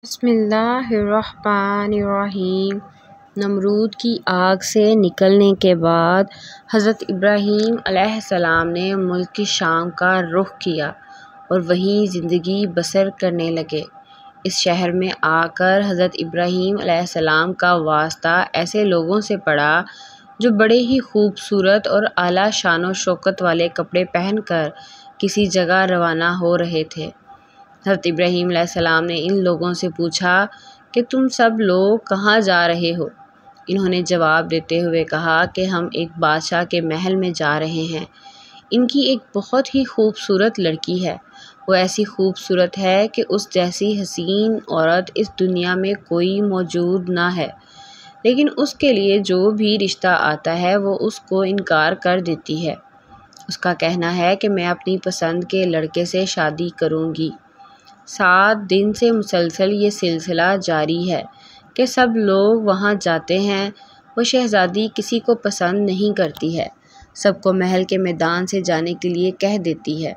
بسم اللہ الرحمن الرحیم۔ نمرود کی آگ سے نکلنے کے بعد حضرت ابراہیم علیہ السلام نے ملک شام کا رخ کیا اور وہیں زندگی بسر کرنے لگے۔ اس شہر میں آ کر حضرت ابراہیم علیہ السلام کا واسطہ ایسے لوگوں سے پڑا جو بڑے ہی خوبصورت اور اعلیٰ شان و شوکت والے کپڑے پہن کر کسی جگہ روانہ ہو رہے تھے۔ حضرت ابراہیم علیہ السلام نے ان لوگوں سے پوچھا کہ تم سب لوگ کہاں جا رہے ہو؟ انہوں نے جواب دیتے ہوئے کہا کہ ہم ایک بادشاہ کے محل میں جا رہے ہیں۔ ان کی ایک بہت ہی خوبصورت لڑکی ہے۔ وہ ایسی خوبصورت ہے کہ اس جیسی حسین عورت اس دنیا میں کوئی موجود نہ ہے، لیکن اس کے لیے جو بھی رشتہ آتا ہے وہ اس کو انکار کر دیتی ہے۔ اس کا کہنا ہے کہ میں اپنی پسند کے لڑکے سے شادی کروں گی۔ 7 دن سے مسلسل یہ سلسلہ جاری ہے کہ سب لوگ وہاں جاتے ہیں۔ وہ شہزادی کسی کو پسند نہیں کرتی ہے، سب کو محل کے میدان سے جانے کے لیے کہہ دیتی ہے۔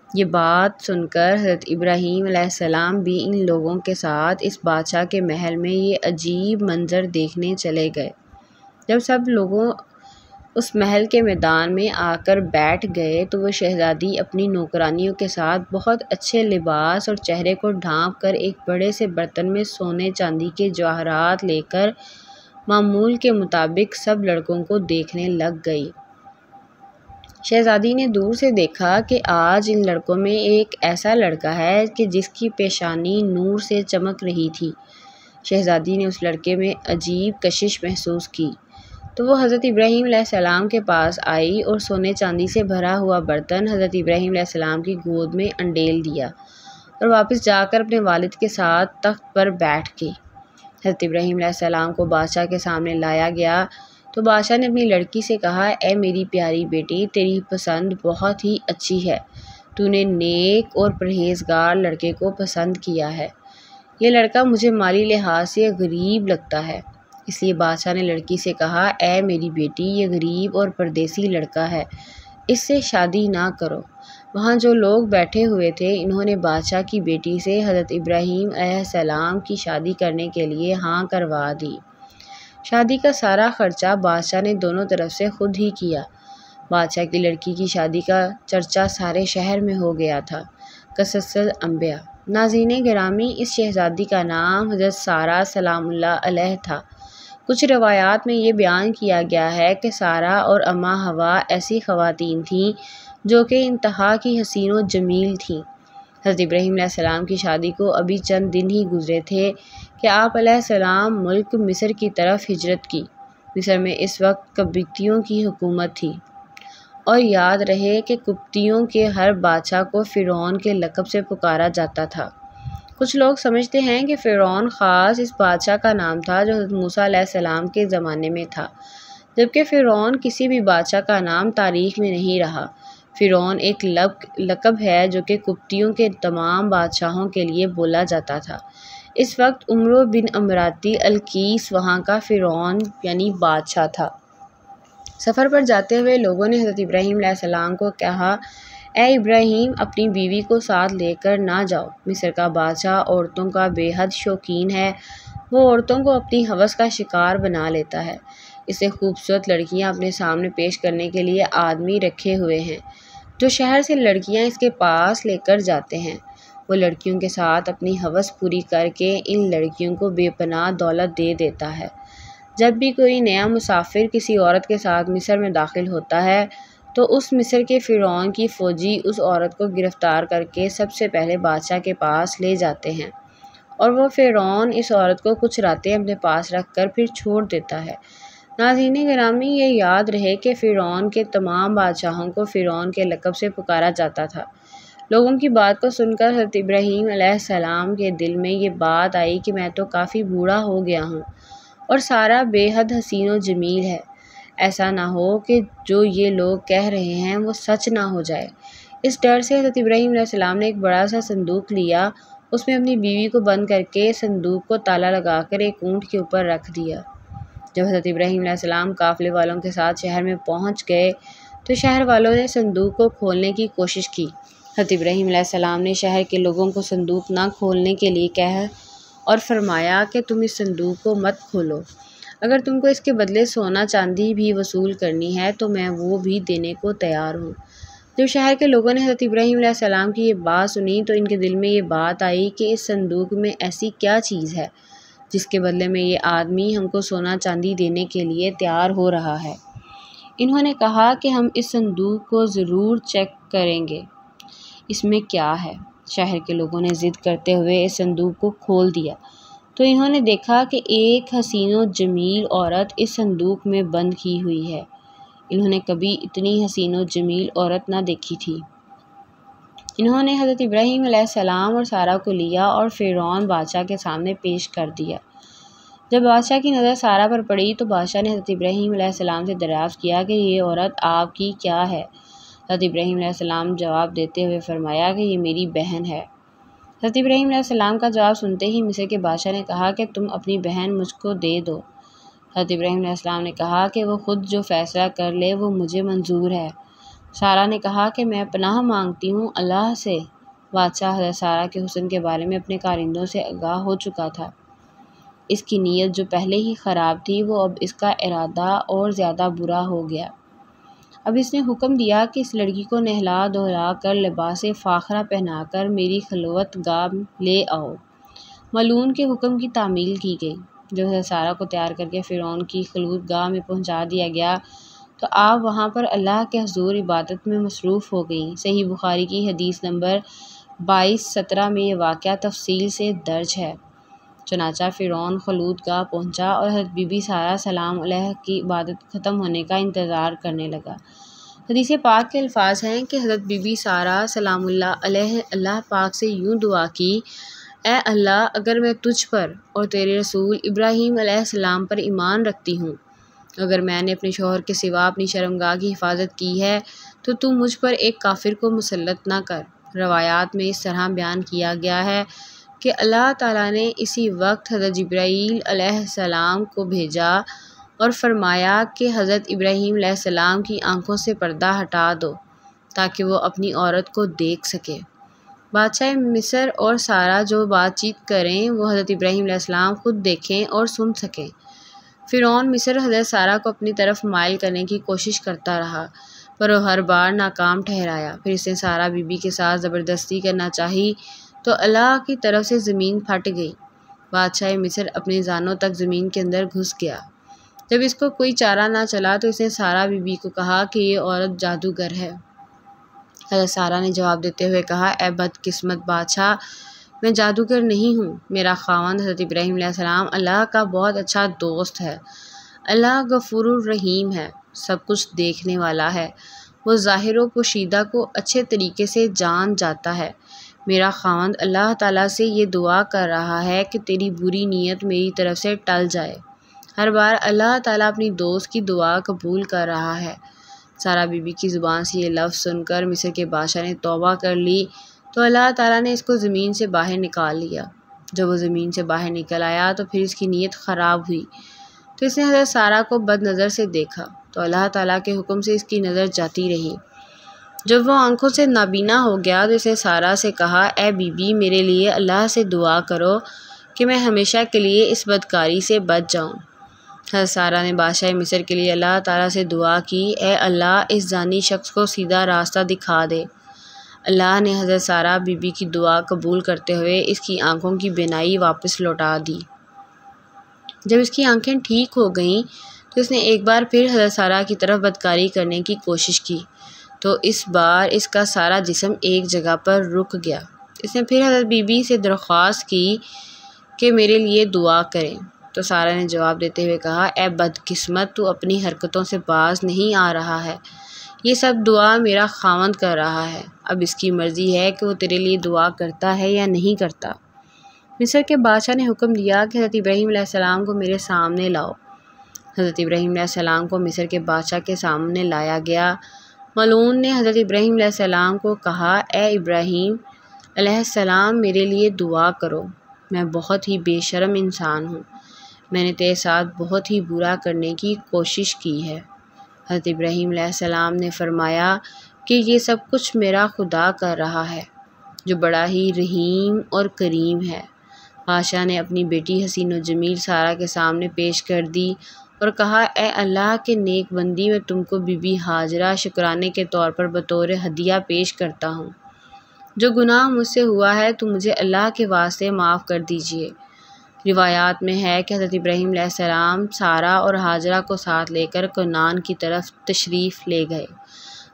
یہ بات سن کر حضرت ابراہیم علیہ السلام بھی ان لوگوں کے ساتھ اس بادشاہ کے محل میں یہ عجیب منظر دیکھنے چلے گئے۔ جب سب لوگوں اس محل کے میدان میں آ کر بیٹھ گئے تو وہ شہزادی اپنی نوکرانیوں کے ساتھ بہت اچھے لباس اور چہرے کو ڈھانپ کر ایک بڑے سے برتن میں سونے چاندی کے جواہرات لے کر معمول کے مطابق سب لڑکوں کو دیکھنے لگ گئی۔ شہزادی نے دور سے دیکھا کہ آج ان لڑکوں میں ایک ایسا لڑکا ہے کہ جس کی پیشانی نور سے چمک رہی تھی۔ شہزادی نے اس لڑکے میں عجیب کشش محسوس کی، تو وہ حضرت ابراہیم علیہ السلام کے پاس آئی اور سونے چاندی سے بھرا ہوا برتن حضرت ابراہیم علیہ السلام کی گود میں انڈیل دیا اور واپس جا کر اپنے والد کے ساتھ تخت پر بیٹھ گئی۔ حضرت ابراہیم علیہ السلام کو بادشاہ کے سامنے لایا گیا تو بادشاہ نے اپنی لڑکی سے کہا، اے میری پیاری بیٹی، تیری پسند بہت ہی اچھی ہے۔ تو نے نیک اور پرہیزگار لڑکے کو پسند کیا ہے۔ یہ لڑکا مجھے مالی لحاظ سے غریب لگتا ہے، اس لیے بادشاہ نے لڑکی سے کہا، اے میری بیٹی، یہ غریب اور پردیسی لڑکا ہے، اس سے شادی نہ کرو۔ وہاں جو لوگ بیٹھے ہوئے تھے انہوں نے بادشاہ کی بیٹی سے حضرت ابراہیم علیہ السلام کی شادی کرنے کے لیے ہاں کروا دی۔ شادی کا سارا خرچہ بادشاہ نے دونوں طرف سے خود ہی کیا۔ بادشاہ کی لڑکی کی شادی کا چرچا سارے شہر میں ہو گیا تھا۔ قصص الانبیاء۔ ناظرین گرامی، اس شہزادی کا نام حضرت سارہ سلام اللہ علیہ تھا۔ کچھ روایات میں یہ بیان کیا گیا ہے کہ سارہ اور اماں حوا ایسی خواتین تھیں جو کہ انتہا کی حسین و جمیل تھیں۔ حضرت ابراہیم علیہ السلام کی شادی کو ابھی چند دن ہی گزرے تھے کہ آپ علیہ السلام ملک مصر کی طرف ہجرت کی۔ مصر میں اس وقت قبطیوں کی حکومت تھی، اور یاد رہے کہ قبطیوں کے ہر بادشاہ کو فرعون کے لقب سے پکارا جاتا تھا۔ کچھ لوگ سمجھتے ہیں کہ فرعون خاص اس بادشاہ کا نام تھا جو حضرت موسیٰ علیہ السلام کے زمانے میں تھا، جبکہ فرعون کسی بھی بادشاہ کا نام تاریخ میں نہیں رہا۔ فرعون ایک لقب ہے جو کہ قبطیوں کے تمام بادشاہوں کے لیے بولا جاتا تھا۔ اس وقت عمرو بن امراتی القیس وہاں کا فرعون یعنی بادشاہ تھا۔ سفر پر جاتے ہوئے لوگوں نے حضرت ابراہیم علیہ السلام کو کہا، اے ابراہیم، اپنی بیوی کو ساتھ لے کر نہ جاؤ۔ مصر کا بادشاہ عورتوں کا بے حد شوقین ہے، وہ عورتوں کو اپنی ہوس کا شکار بنا لیتا ہے۔ اسے خوبصورت لڑکیاں اپنے سامنے پیش کرنے کے لیے آدمی رکھے ہوئے ہیں جو شہر سے لڑکیاں اس کے پاس لے کر جاتے ہیں۔ وہ لڑکیوں کے ساتھ اپنی ہوس پوری کر کے ان لڑکیوں کو بے پناہ دولت دے دیتا ہے۔ جب بھی کوئی نیا مسافر کسی عورت کے ساتھ مصر میں داخل ہوتا ہے تو اس مصر کے فرعون کی فوجی اس عورت کو گرفتار کر کے سب سے پہلے بادشاہ کے پاس لے جاتے ہیں، اور وہ فرعون اس عورت کو کچھ راتیں اپنے پاس رکھ کر پھر چھوڑ دیتا ہے۔ ناظرین گرامی، یہ یاد رہے کہ فرعون کے تمام بادشاہوں کو فرعون کے لقب سے پکارا جاتا تھا۔ لوگوں کی بات کو سن کر حضرت ابراہیم علیہ السلام کے دل میں یہ بات آئی کہ میں تو کافی بوڑھا ہو گیا ہوں اور سارہ بے حد حسین و جمیل ہے، ایسا نہ ہو کہ جو یہ لوگ کہہ رہے ہیں وہ سچ نہ ہو جائے۔ اس ڈر سے حضرت ابراہیم علیہ السلام نے ایک بڑا سا صندوق لیا، اس میں اپنی بیوی کو بند کر کے صندوق کو تالا لگا کر ایک اونٹ کے اوپر رکھ دیا۔ جب حضرت ابراہیم علیہ السلام قافلے والوں کے ساتھ شہر میں پہنچ گئے تو شہر والوں نے صندوق کو کھولنے کی کوشش کی۔ حضرت ابراہیم علیہ السلام نے شہر کے لوگوں کو صندوق نہ کھولنے کے لیے کہا اور فرمایا کہ تم اس صندوق کو مت کھولو، اگر تم کو اس کے بدلے سونا چاندی بھی وصول کرنی ہے تو میں وہ بھی دینے کو تیار ہوں۔ جب شہر کے لوگوں نے حضرت ابراہیم علیہ السلام کی یہ بات سنی تو ان کے دل میں یہ بات آئی کہ اس صندوق میں ایسی کیا چیز ہے جس کے بدلے میں یہ آدمی ہم کو سونا چاندی دینے کے لیے تیار ہو رہا ہے۔ انہوں نے کہا کہ ہم اس صندوق کو ضرور چیک کریں گے، اس میں کیا ہے۔ شہر کے لوگوں نے ضد کرتے ہوئے اس صندوق کو کھول دیا تو انہوں نے دیکھا کہ ایک حسین و جمیل عورت اس صندوق میں بند کی ہوئی ہے۔ انہوں نے کبھی اتنی حسین و جمیل عورت نہ دیکھی تھی۔ انہوں نے حضرت ابراہیم علیہ السلام اور سارہ کو لیا اور فرعون بادشاہ کے سامنے پیش کر دیا۔ جب بادشاہ کی نظر سارہ پر پڑی تو بادشاہ نے حضرت ابراہیم علیہ السلام سے دریافت کیا کہ یہ عورت آپ کی کیا ہے؟ حضرت ابراہیم علیہ السلام جواب دیتے ہوئے فرمایا کہ یہ میری بہن ہے۔ حضرت ابراہیم علیہ السلام کا جواب سنتے ہی مصر کے بادشاہ نے کہا کہ تم اپنی بہن مجھ کو دے دو۔ حضرت ابراہیم علیہ السلام نے کہا کہ وہ خود جو فیصلہ کر لے وہ مجھے منظور ہے۔ سارہ نے کہا کہ میں پناہ مانگتی ہوں اللہ سے۔ بادشاہ حضرت سارہ کے حسن کے بارے میں اپنے کارندوں سے آگاہ ہو چکا تھا۔ اس کی نیت جو پہلے ہی خراب تھی وہ اب اس کا ارادہ اور زیادہ برا ہو گیا۔ اب اس نے حکم دیا کہ اس لڑکی کو نہلا دھلا کر لباس فاخرہ پہنا کر میری خلوت گاہ لے آؤ۔ ملعون کے حکم کی تعمیل کی گئی۔ جب حضرت سارہ کو تیار کر کے فرعون کی خلوت گاہ میں پہنچا دیا گیا تو آپ وہاں پر اللہ کے حضور عبادت میں مصروف ہو گئیں۔ صحیح بخاری کی حدیث نمبر 2217 میں یہ واقعہ تفصیل سے درج ہے۔ چنانچہ فرعون خلوت گاہ پہنچا اور حضرت بی بی سارہ سلام علیہ کی عبادت ختم ہونے کا انتظار کرنے لگا۔ حدیث پاک کے الفاظ ہیں کہ حضرت بی بی سارہ سلام اللہ علیہ اللہ پاک سے یوں دعا کی، اے اللہ، اگر میں تجھ پر اور تیرے رسول ابراہیم علیہ السلام پر ایمان رکھتی ہوں، اگر میں نے اپنے شوہر کے سوا اپنی شرمگاہ کی حفاظت کی ہے تو مجھ پر ایک کافر کو مسلط نہ کر۔ روایات میں اس طرح بیان کیا گیا ہے کہ اللہ تعالیٰ نے اسی وقت حضرت جبرائیل علیہ السلام کو بھیجا اور فرمایا کہ حضرت ابراہیم علیہ السلام کی آنکھوں سے پردہ ہٹا دو تاکہ وہ اپنی عورت کو دیکھ سکے۔ بادشاہ مصر اور سارہ جو بات چیت کریں وہ حضرت ابراہیم علیہ السلام خود دیکھیں اور سن سکیں۔ فرعون مصر حضرت سارہ کو اپنی طرف مائل کرنے کی کوشش کرتا رہا پر وہ ہر بار ناکام ٹھہرایا۔ پھر اس نے سارہ بی بی کے ساتھ زبردستی کرنا چاہی تو اللہ کی طرف سے زمین پھٹ گئی۔ بادشاہ مصر اپنے زانوں تک زمین کے اندر گھس گیا۔ جب اس کو کوئی چارہ نہ چلا تو اس نے سارہ بی بی کو کہا کہ یہ عورت جادوگر ہے۔ حضرت سارہ نے جواب دیتے ہوئے کہا، اے بدقسمت بادشاہ، میں جادوگر نہیں ہوں۔ میرا خاوند حضرت ابراہیم علیہ السلام اللہ کا بہت اچھا دوست ہے۔ اللہ غفور الرحیم ہے، سب کچھ دیکھنے والا ہے، وہ ظاہر و پوشیدہ کو اچھے طریقے سے جان جاتا ہے۔ میرا خاوند اللہ تعالیٰ سے یہ دعا کر رہا ہے کہ تیری بری نیت میری طرف سے ٹل جائے۔ ہر بار اللہ تعالیٰ اپنی دوست کی دعا قبول کر رہا ہے۔ سارہ بی بی کی زبان سے یہ لفظ سن کر مصر کے بادشاہ نے توبہ کر لی تو اللہ تعالیٰ نے اس کو زمین سے باہر نکال لیا۔ جب وہ زمین سے باہر نکل آیا تو پھر اس کی نیت خراب ہوئی تو اس نے حضرت سارہ کو بد نظر سے دیکھا تو اللہ تعالیٰ کے حکم سے اس کی نظر جاتی رہی۔ جب وہ آنکھوں سے نابینا ہو گیا تو اس نے سارہ سے کہا، اے بی بی، میرے لیے اللہ سے دعا کرو کہ میں ہمیشہ کے لیے اس بدکاری سے بچ جاؤں۔ حضرت سارہ نے بادشاہ مصر کے لیے اللہ تعالیٰ سے دعا کی، اے اللہ، اس زانی شخص کو سیدھا راستہ دکھا دے۔ اللہ نے حضرت سارہ بی بی کی دعا قبول کرتے ہوئے اس کی آنکھوں کی بینائی واپس لوٹا دی۔ جب اس کی آنکھیں ٹھیک ہو گئیں تو اس نے ایک بار پھر حضرت سارہ کی طرف بدکاری کرنے کی کوشش کی تو اس بار اس کا سارا جسم ایک جگہ پر رک گیا۔ اس نے پھر حضرت بی بی سے درخواست کی کہ میرے لیے دعا کریں تو سارہ نے جواب دیتے ہوئے کہا، اے بدقسمت، تو اپنی حرکتوں سے باز نہیں آ رہا ہے، یہ سب دعا میرا خاوند کر رہا ہے، اب اس کی مرضی ہے کہ وہ تیرے لیے دعا کرتا ہے یا نہیں کرتا۔ مصر کے بادشاہ نے حکم دیا کہ حضرت ابراہیم علیہ السلام کو میرے سامنے لاؤ۔ حضرت ابراہیم علیہ السلام کو مصر کے بادشاہ کے سامنے لایا گیا۔ ملعون نے حضرت ابراہیم علیہ السلام کو کہا، اے ابراہیم علیہ السلام، میرے لیے دعا کرو، میں بہت ہی بے شرم انسان ہوں، میں نے تیرے ساتھ بہت ہی برا کرنے کی کوشش کی ہے۔ حضرت ابراہیم علیہ السلام نے فرمایا کہ یہ سب کچھ میرا خدا کر رہا ہے جو بڑا ہی رحیم اور کریم ہے۔ بادشاہ نے اپنی بیٹی حسین و جمیل سارہ کے سامنے پیش کر دی اور کہا، اے اللہ کے نیک بندی، میں تم کو بی بی ہاجرہ شکرانے کے طور پر بطور ہدیہ پیش کرتا ہوں۔ جو گناہ مجھ سے ہوا ہے تو مجھے اللہ کے واسطے معاف کر دیجیے۔ روایات میں ہے کہ حضرت ابراہیم علیہ السلام سارہ اور ہاجرہ کو ساتھ لے کر کنعان کی طرف تشریف لے گئے۔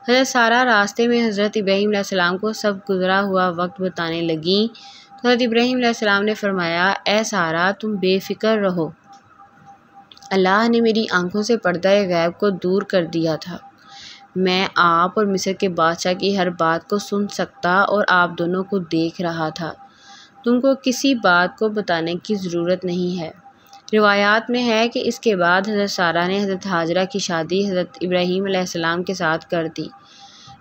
حضرت سارہ راستے میں حضرت ابراہیم علیہ السلام کو سب گزرا ہوا وقت بتانے لگیں تو حضرت ابراہیم علیہ السلام نے فرمایا، اے سارہ، تم بے فکر رہو، اللہ نے میری آنکھوں سے پردہ غیب کو دور کر دیا تھا۔ میں آپ اور مصر کے بادشاہ کی ہر بات کو سن سکتا اور آپ دونوں کو دیکھ رہا تھا۔ تم کو کسی بات کو بتانے کی ضرورت نہیں ہے۔ روایات میں ہے کہ اس کے بعد حضرت سارہ نے حضرت ہاجرہ کی شادی حضرت ابراہیم علیہ السلام کے ساتھ کر دی۔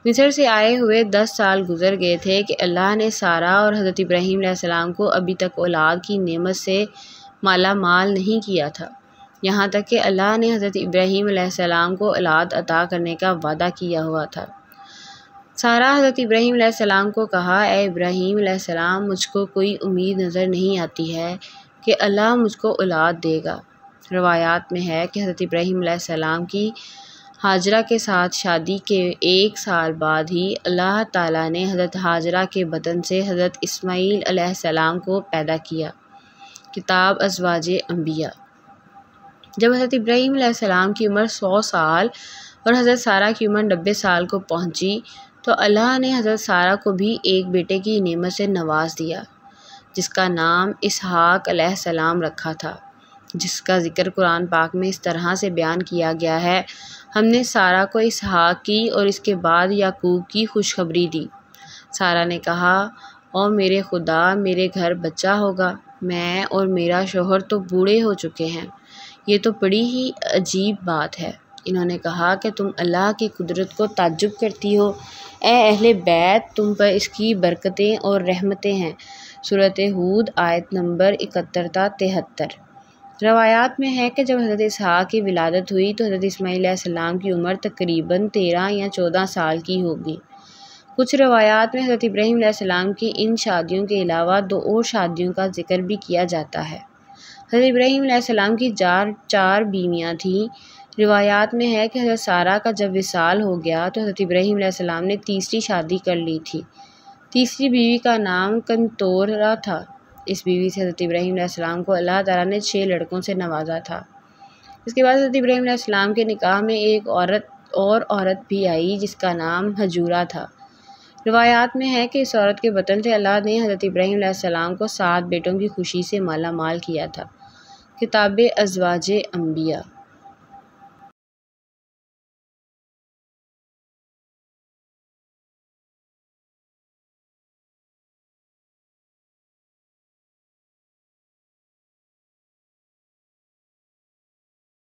مصر سے آئے ہوئے 10 سال گزر گئے تھے کہ اللہ نے سارہ اور حضرت ابراہیم علیہ السلام کو ابھی تک اولاد کی نعمت سے مالا مال نہیں کیا تھا، یہاں تک کہ اللہ نے حضرت ابراہیم علیہ السلام کو اولاد عطا کرنے کا وعدہ کیا ہوا تھا۔ سارہ حضرت ابراہیم علیہ السلام کو کہا، اے ابراہیم علیہ السلام، مجھ کو کوئی امید نظر نہیں آتی ہے کہ اللہ مجھ کو اولاد دے گا۔ روایات میں ہے کہ حضرت ابراہیم علیہ السلام کی ہاجرہ کے ساتھ شادی کے 1 سال بعد ہی اللہ تعالیٰ نے حضرت ہاجرہ کے بطن سے حضرت اسماعیل علیہ السلام کو پیدا کیا۔ کتاب ازواج انبیاء۔ جب حضرت ابراہیم علیہ السلام کی عمر 100 سال اور حضرت سارہ کی عمر 90 سال کو پہنچی تو اللہ نے حضرت سارہ کو بھی ایک بیٹے کی نعمت سے نواز دیا، جس کا نام اسحاق علیہ السلام رکھا تھا، جس کا ذکر قرآن پاک میں اس طرح سے بیان کیا گیا ہے، ہم نے سارہ کو اسحاق کی اور اس کے بعد یعقوب کی خوشخبری دی۔ سارہ نے کہا، او میرے خدا، میرے گھر بچہ ہوگا، میں اور میرا شوہر تو بوڑھے ہو چکے ہیں، یہ تو بڑی ہی عجیب بات ہے۔ انہوں نے کہا کہ تم اللہ کی قدرت کو تعجب کرتی ہو، اے اہل بیت، تم پر اس کی برکتیں اور رحمتیں ہیں۔ سورۃ ہود آیت نمبر 71 تا 73۔ روایات میں ہے کہ جب حضرت اسحاق کی ولادت ہوئی تو حضرت اسماعیل علیہ السلام کی عمر تقریباً 13 یا 14 سال کی ہوگی۔ کچھ روایات میں حضرت ابراہیم علیہ السلام کی ان شادیوں کے علاوہ 2 اور شادیوں کا ذکر بھی کیا جاتا ہے۔ حضرت ابراہیم علیہ السلام کی 4 بیویاں تھیں۔ روایات میں ہے کہ حضرت سارہ کا جب وصال ہو گیا تو حضرت ابراہیم علیہ السلام نے تیسری شادی کر لی تھی۔ تیسری بیوی کا نام کنتورہ تھا۔ اس بیوی سے حضرت ابراہیم علیہ السلام کو اللہ تعالیٰ نے 6 لڑکوں سے نوازا تھا۔ اس کے بعد حضرت ابراہیم علیہ السلام کے نکاح میں ایک عورت بھی آئی جس کا نام حجورہ تھا۔ روایات میں ہے کہ اس عورت کے بطن سے اللہ نے حضرت ابراہیم علیہ السلام کو 7 بیٹوں کی خوشی سے مالا مال کیا تھا۔ کتاب ازواج انبیاء۔